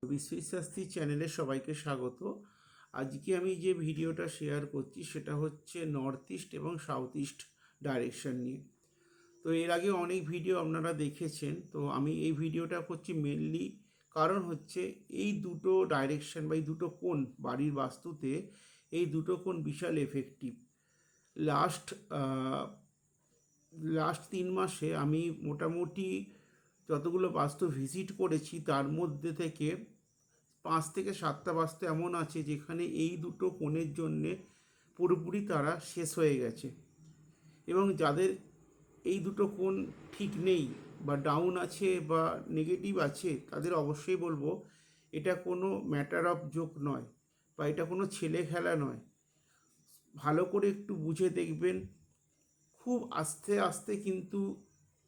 বিশ্বশাস্ত্রী চ্যানেলে সবাইকে স্বাগত। আজকে আমি যে ভিডিওটা শেয়ার করছি সেটা হচ্ছে নর্থ ইস্ট এবং সাউথ ইস্ট ডাইরেকশন নিয়ে। তো এর আগে অনেক ভিডিও আপনারা দেখেছেন, তো আমি এই ভিডিওটা করছি মেনলি কারণ হচ্ছে এই দুটো ডাইরেকশন বা এই দুটো কোণ বাড়ির বাস্তুতে, এই দুটো কোণ বিশাল এফেক্টিভ। লাস্ট লাস্ট 3 মাসে আমি মোটামুটি যতগুলো বাস্তু ভিজিট করেছি তার মধ্যে থেকে 5 থেকে 7টা বাস্তু এমন আছে যেখানে এই দুটো কোণের জন্যে পুরোপুরি তারা শেষ হয়ে গেছে। এবং যাদের এই দুটো কোণ ঠিক নেই বা ডাউন আছে বা নেগেটিভ আছে, তাদের অবশ্যই বলবো এটা কোনো ম্যাটার অফ জোক নয় বা এটা কোনো ছেলে খেলা নয়। ভালো করে একটু বুঝে দেখবেন, খুব আস্তে আস্তে কিন্তু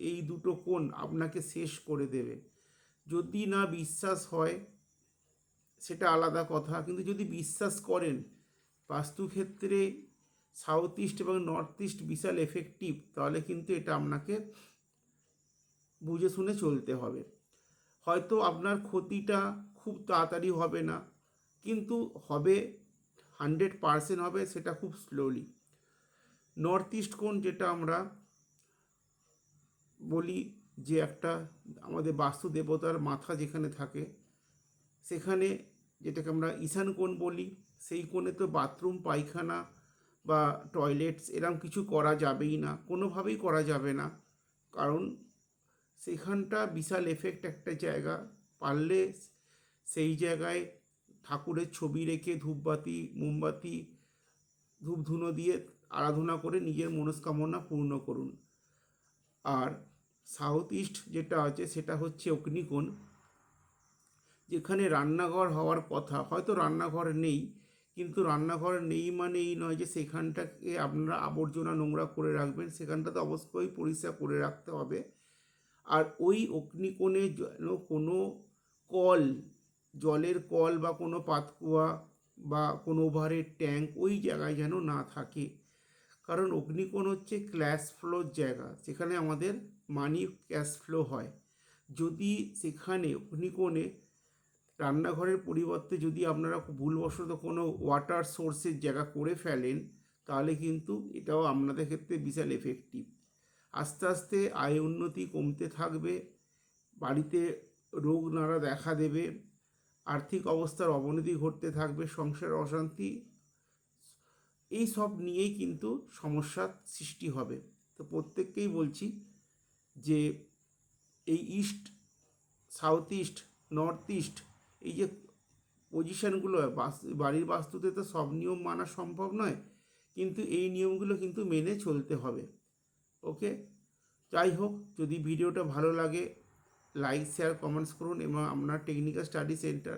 এই দুটো কোণ আপনাকে শেষ করে দেবে। যদি না বিশ্বাস হয় সেটা আলাদা কথা, কিন্তু যদি বিশ্বাস করেন বাস্তুক্ষেত্রে সাউথ ইস্ট এবং নর্থ ইস্ট বিশাল এফেক্টিভ, তাহলে কিন্তু এটা আপনাকে বুঝে শুনে চলতে হবে। হয়তো আপনার ক্ষতিটা খুব তাড়াতাড়ি হবে না, কিন্তু হবে, 100% হবে, সেটা খুব স্লোলি। নর্থ ইস্ট কোণ যেটা আমরা বলি যে একটা আমাদের বাস্তু দেবতার মাথা যেখানে থাকে, সেখানে যেটাকে আমরা ঈশান কোণ বলি, সেই কোণে তো বাথরুম পায়খানা বা টয়লেটস এরকম কিছু করা যাবেই না, কোনোভাবেই করা যাবে না। কারণ সেখানটা বিশাল এফেক্ট একটা জায়গা। পারলে সেই জায়গায় ঠাকুরের ছবি রেখে ধূপবাতি মোমবাতি ধূপধুনো দিয়ে আরাধনা করে নিজের মনস্কামনা পূর্ণ করুন। আর সাউথ ইস্ট যেটা আছে সেটা হচ্ছে অগ্নিকোণ, যেখানে রান্নাঘর হওয়ার কথা, হয়তো রান্নাঘর নেই, কিন্তু রান্নাঘর নেই মানে এই নয় যে সেখানটাকে আপনারা আবর্জনা নোংরা করে রাখবেন, সেখানটাতে অবশ্যই পরিষ্কার করে রাখতে হবে। আর ওই অগ্নিকোণে যেন কোনো কল, জলের কল বা কোনো পাতকুয়া বা কোনো ওভারের ট্যাঙ্ক ওই জায়গায় যেন না থাকে। কারণ অগ্নিকোণ হচ্ছে ক্যাশ ফ্লোর জায়গা, সেখানে আমাদের মানি ক্যাশ ফ্লো হয়। যদি সেখানে অগ্নিকোণে রান্নাঘরের পরিবর্তে যদি আপনারা ভুলবশত কোনো ওয়াটার সোর্সের জায়গা করে ফেলেন, তাহলে কিন্তু এটাও আপনাদের ক্ষেত্রে বিশাল এফেক্টিভ। আস্তে আস্তে আয় উন্নতি কমতে থাকবে, বাড়িতে রোগ নাড়া দেখা দেবে, আর্থিক অবস্থার অবনতি ঘটতে থাকবে, সংসার অশান্তি, এই সব নিয়েই কিন্তু সমস্যার সৃষ্টি হবে। তো প্রত্যেককেই বলছি যে এই east, south east, north east, এই যে পজিশানগুলো বাড়ির বাস্তুতে তো সব নিয়ম মানা সম্ভব নয়, কিন্তু এই নিয়মগুলো কিন্তু মেনে চলতে হবে। ওকে, যাই হোক, যদি ভিডিওটা ভালো লাগে লাইক শেয়ার কমেন্টস করুন এবং আপনার টেকনিক্যাল স্টাডি সেন্টার